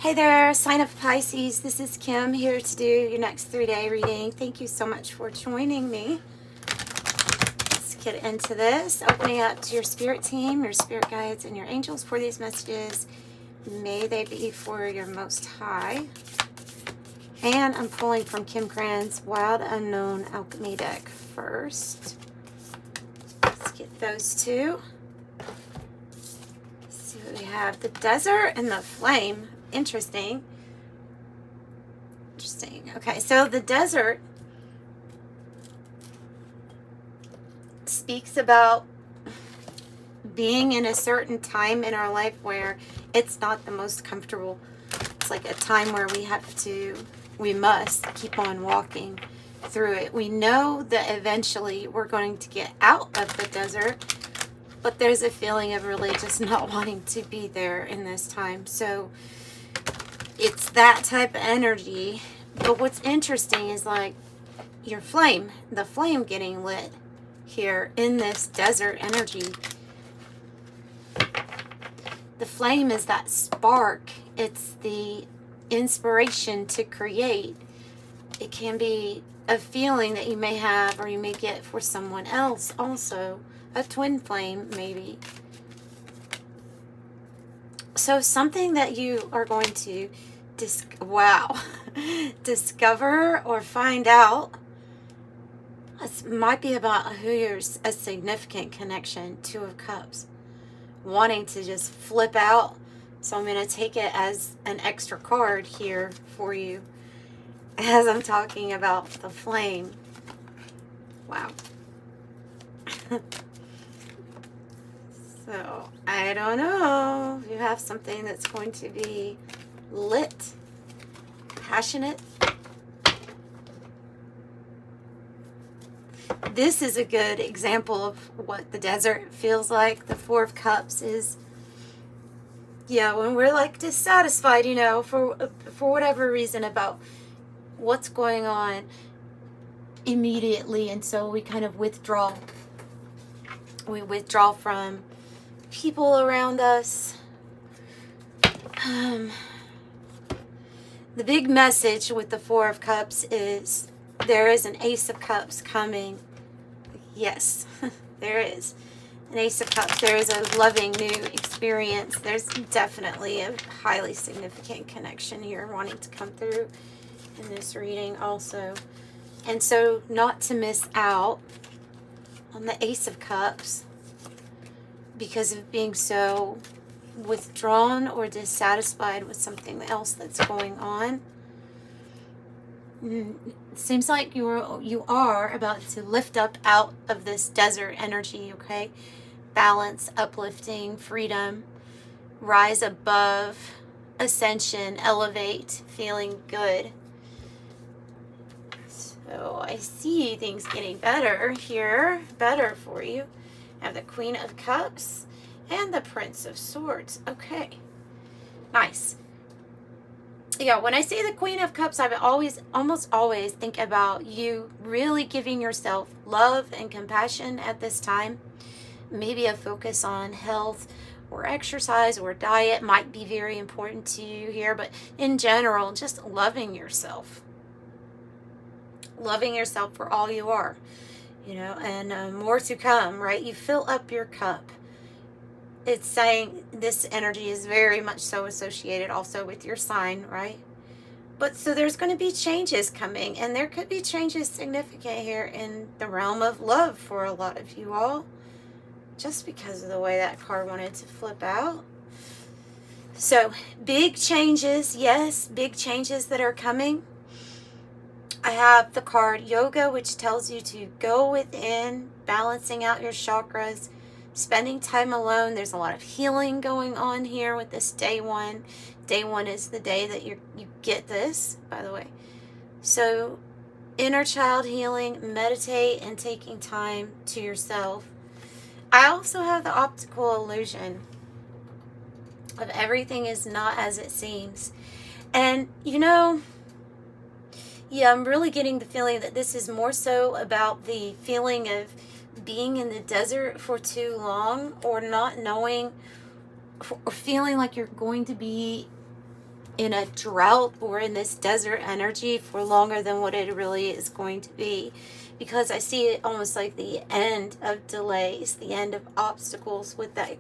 Hey there, sign of Pisces. This is Kim here to do your next 3-day reading. Thank you so much for joining me. Let's get into this. Opening up to your spirit team, your spirit guides, and your angels for these messages. May they be for your most high. And I'm pulling from Krans Wild Unknown alchemy deck first. Let's get those two. So we have the desert and the flame. Interesting. Okay, so the desert speaks about being in a certain time in our life where it's not the most comfortable. It's like a time where we must keep on walking through it. We know that eventually we're going to get out of the desert, but there's a feeling of really just not wanting to be there in this time. So it's that type of energy. But what's interesting is like the flame getting lit here in this desert energy. The flame is that spark. It's the inspiration to create. It can be a feeling that you may have or you may get for someone else also. A twin flame maybe. So something that you are going to discover or find out. This might be about who's a significant connection. 2 of Cups. Wanting to just flip out. So I'm going to take it as an extra card here for you as I'm talking about the flame. Wow. So, I don't know. You have something that's going to be lit, passionate. This is a good example of what the desert feels like. The 4 of Cups is, when we're like dissatisfied, for whatever reason about what's going on immediately, and so we kind of withdraw. We withdraw from people around us. The big message with the 4 of Cups is there is an Ace of Cups coming. Yes, there is an Ace of Cups. There is a loving new experience. There's definitely a highly significant connection here wanting to come through in this reading also. And so not to miss out on the Ace of Cups because of being so withdrawn or dissatisfied with something else that's going on. It seems like you are about to lift up out of this desert energy, okay? Balance, uplifting, freedom, rise above, ascension, elevate, feeling good. So I see things getting better here, better for you. I have the Queen of Cups and the Prince of Swords. Okay, nice. Yeah, when I say the Queen of Cups, I almost always think about you really giving yourself love and compassion at this time. Maybe a focus on health or exercise or diet might be very important to you here, but in general, just loving yourself. Loving yourself for all you are, and more to come, right? You fill up your cup. It's saying this energy is very much so associated also with your sign, right? But so there's going to be changes coming, and there could be changes significant here in the realm of love for a lot of you all, just because of the way that card wanted to flip out. So big changes, yes, big changes that are coming. I have the card Yoga, which tells you to go within, balancing out your chakras, spending time alone. There's a lot of healing going on here with this day 1. Day 1 is the day that you get this, by the way. So inner child healing, meditate, and taking time to yourself. I also have the optical illusion of everything is not as it seems. And I'm really getting the feeling that this is more so about the feeling of being in the desert for too long, or not knowing, or feeling like you're going to be in a drought or in this desert energy for longer than what it really is going to be, because I see it almost like the end of delays, the end of obstacles with that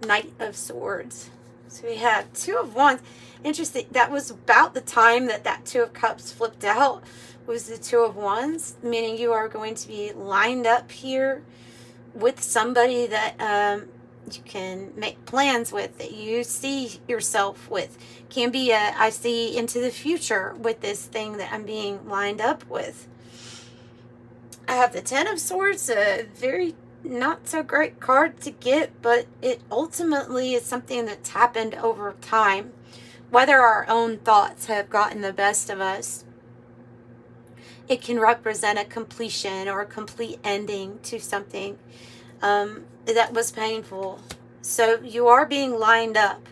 Knight of Swords. So we have Two of Wands. Interesting. That was about the time that that Two of Cups flipped out, was the Two of Wands, meaning you are going to be lined up here with somebody that you can make plans with, that you see yourself with. Can be I see into the future with this thing that I'm being lined up with. I have the Ten of Swords, a very not so great card to get, but it ultimately is something that's happened over time. Whether our own thoughts have gotten the best of us, it can represent a completion or a complete ending to something that was painful. So you are being lined up.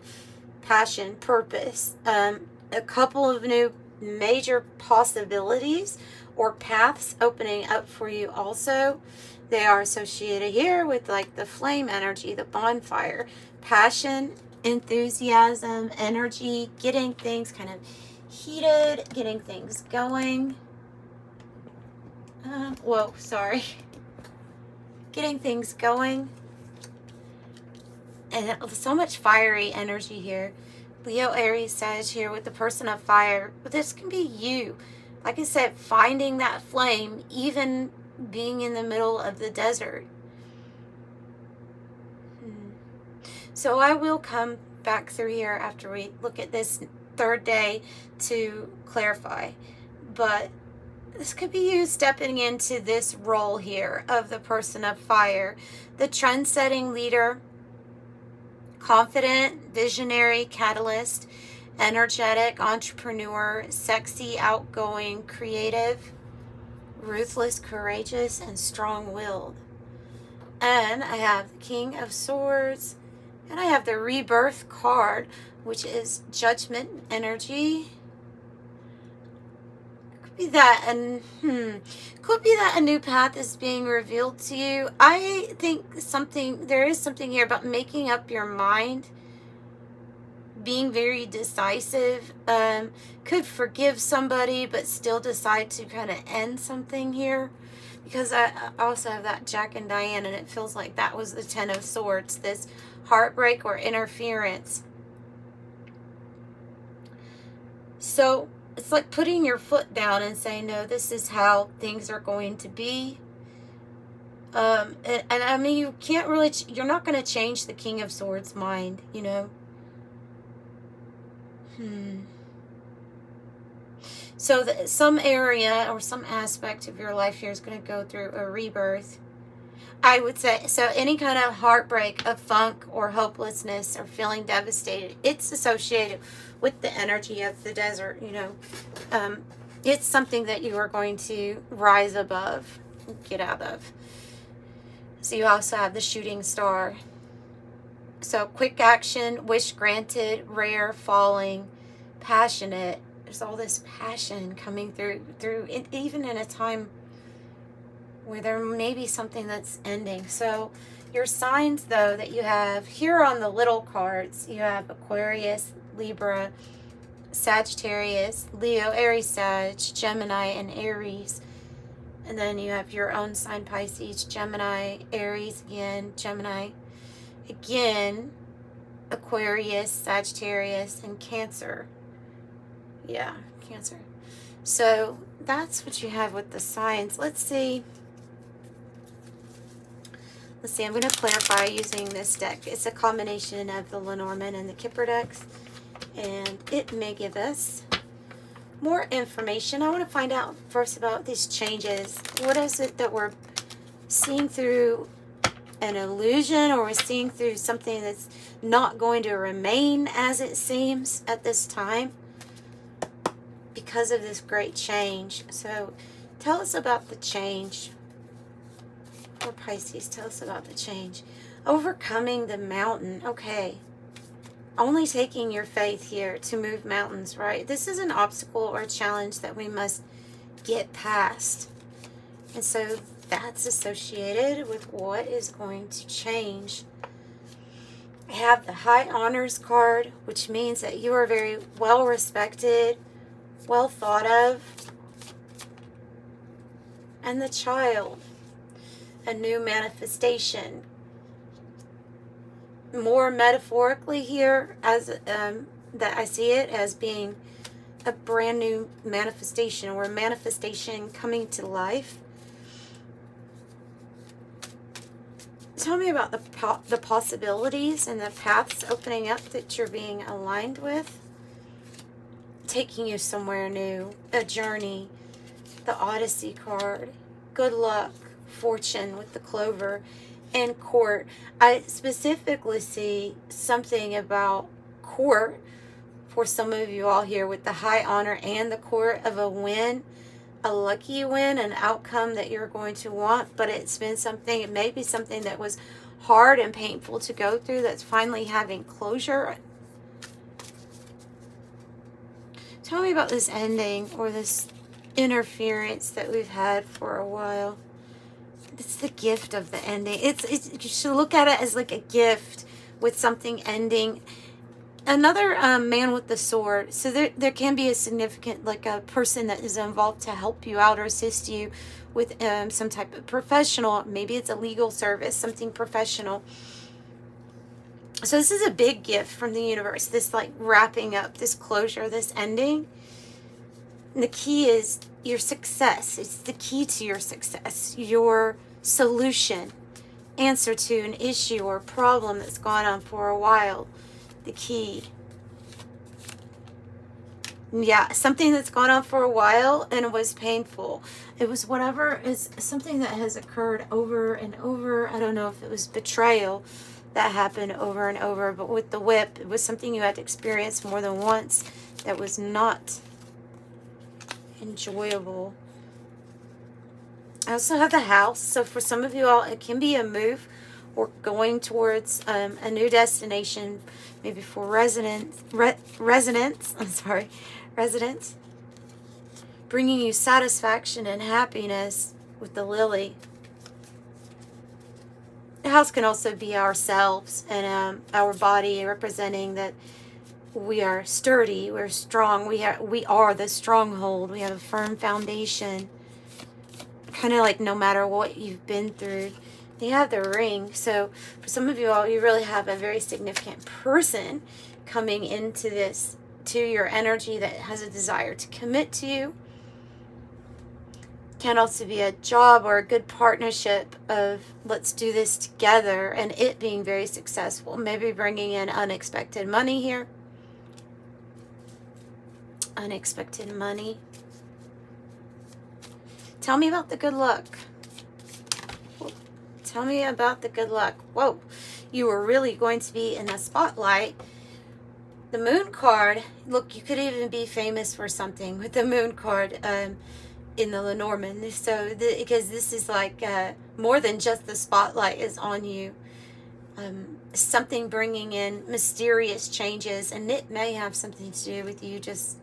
Passion, purpose, a couple of new major possibilities or paths opening up for you also. They are associated here with like the flame energy, the bonfire, passion, enthusiasm, energy, getting things kind of heated, getting things going. Getting things going. And so much fiery energy here. Leo, Aries, Sag here with the person of fire. But this can be you. Like I said, finding that flame, even being in the middle of the desert. So I will come back through here after we look at this third day to clarify. But this could be you stepping into this role here of the person of fire. The trend-setting leader, confident, visionary, catalyst, energetic, entrepreneur, sexy, outgoing, creative, ruthless, courageous, and strong-willed. And I have the King of Swords, and I have the Rebirth card, which is judgment energy. Could be that, and could be that a new path is being revealed to you. I think there is something here about making up your mind, being very decisive. Could forgive somebody, but still decide to kind of end something here. Because I also have that Jack and Diane, and it feels like that was the Ten of Swords, this heartbreak or interference. So it's like putting your foot down and saying, no, this is how things are going to be. And I mean, you can't really, you're not going to change the King of Swords' mind, you know. So some area or some aspect of your life here is going to go through a rebirth. I would say, so any kind of heartbreak, of funk or hopelessness or feeling devastated, it's associated with the energy of the desert, you know. It's something that you are going to rise above, get out of. So you also have the shooting star. So quick action, wish granted, rare, falling, passionate. There's all this passion coming through it, even in a time where there may be something that's ending. So your signs, though, that you have here on the little cards, you have Aquarius, Libra, Sagittarius, Leo, Aries, Sag, Gemini, and Aries. And then you have your own sign, Pisces, Gemini, Aries again, Gemini again, Aquarius, Sagittarius, and Cancer. Yeah, Cancer. So that's what you have with the signs. Let's see. I'm going to clarify using this deck. It's a combination of the Lenormand and the Kipper decks, and it may give us more information. I want to find out first about these changes. What is it that we're seeing through an illusion, or we're seeing through something that's not going to remain as it seems at this time because of this great change? So tell us about the change. Or Pisces, tell us about the change. Overcoming the mountain. Okay. Only taking your faith here to move mountains, right? This is an obstacle or a challenge that we must get past. And so that's associated with what is going to change. I have the High Honors card, which means that you are very well respected, well thought of. And the Child, a new manifestation. More metaphorically here, as that I see it as being a brand new manifestation, or a manifestation coming to life. Tell me about the possibilities and the paths opening up that you're being aligned with, taking you somewhere new, a journey. The Odyssey card, good luck, fortune with the clover, and court. I specifically see something about court for some of you all here with the High Honor and the court of a win, a lucky win, an outcome that you're going to want, but it's been something, it may be something that was hard and painful to go through that's finally having closure. Tell me about this ending or this interference that we've had for a while. It's the gift of the ending. It's you should look at it as like a gift with something ending. Another man with the sword. So there can be a significant, like a person that is involved to help you out or assist you with some type of professional. Maybe it's a legal service, something professional. So this is a big gift from the universe. This like wrapping up, this closure, this ending. And the key is your success. It's the key to your success, your solution, answer to an issue or problem that's gone on for a while. The key. Yeah, something that's gone on for a while and was painful. It was whatever is something that has occurred over and over. I don't know if it was betrayal that happened over and over, but with the whip, it was something you had to experience more than once that was not enjoyable. I also have the House. So for some of you all, it can be a move or going towards a new destination, maybe for residents, bringing you satisfaction and happiness with the Lily. The House can also be ourselves and our body, representing that we are sturdy, we're strong, we are the stronghold, we have a firm foundation. Kind of like no matter what you've been through. You have the Ring. So for some of you all, you really have a very significant person coming into this, to your energy, that has a desire to commit to you. Can also be a job or a good partnership of let's do this together, and it being very successful. Maybe bringing in unexpected money here. Unexpected money. Tell me about the good luck. Tell me about the good luck. Whoa, you are really going to be in the spotlight. The Moon card, look, you could even be famous for something with the Moon card in the Lenormand. So, because this is like more than just the spotlight is on you. Something bringing in mysterious changes, and it may have something to do with you just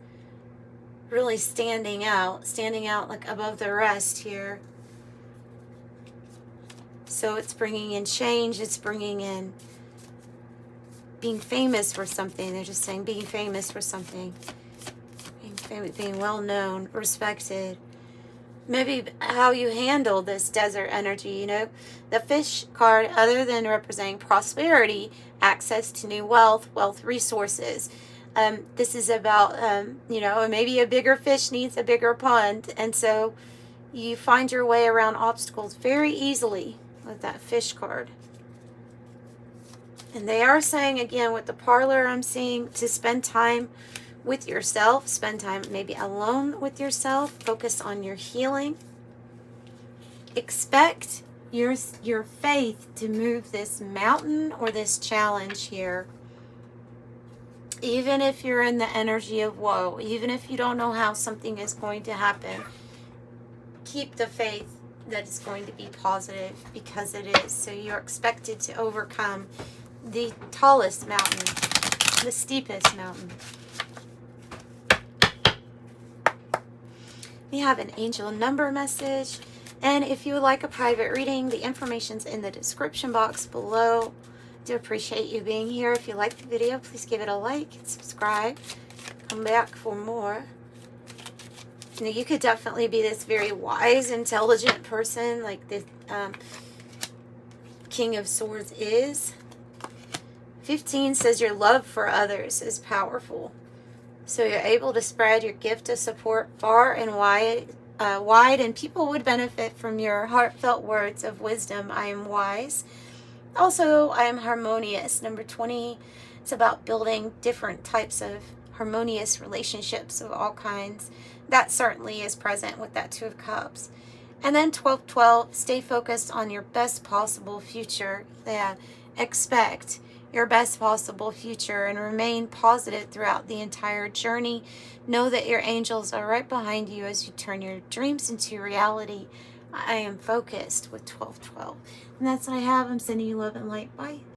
really standing out like above the rest here. So it's bringing in change, it's bringing in being famous for something. They're just saying being famous for something, being well known, respected. Maybe how you handle this desert energy, you know. The Fish card, other than representing prosperity, access to new wealth resources. This is about, you know, maybe a bigger fish needs a bigger pond. And so you find your way around obstacles very easily with that Fish card. And they are saying, again, with the parlor, I'm seeing to spend time with yourself, spend time maybe alone with yourself, focus on your healing. Expect your faith to move this mountain or this challenge here. Even if you're in the energy of woe, even if you don't know how something is going to happen, keep the faith that it's going to be positive, because it is. So you're expected to overcome the tallest mountain, the steepest mountain. We have an angel number message. And if you would like a private reading, the information's in the description box below. do appreciate you being here. If you like the video, please give it a like and subscribe. Come back for more. You know, you could definitely be this very wise, intelligent person like the King of Swords is. 15 says your love for others is powerful. So you're able to spread your gift of support far and wide, and people would benefit from your heartfelt words of wisdom. I am wise. Also, I am harmonious. Number 20, it's about building different types of harmonious relationships of all kinds. That certainly is present with that 2 of Cups. And then 12-12, stay focused on your best possible future. Yeah, expect your best possible future and remain positive throughout the entire journey. Know that your angels are right behind you as you turn your dreams into reality. I am focused with 12-12. And that's what I have. I'm sending you love and light. Bye.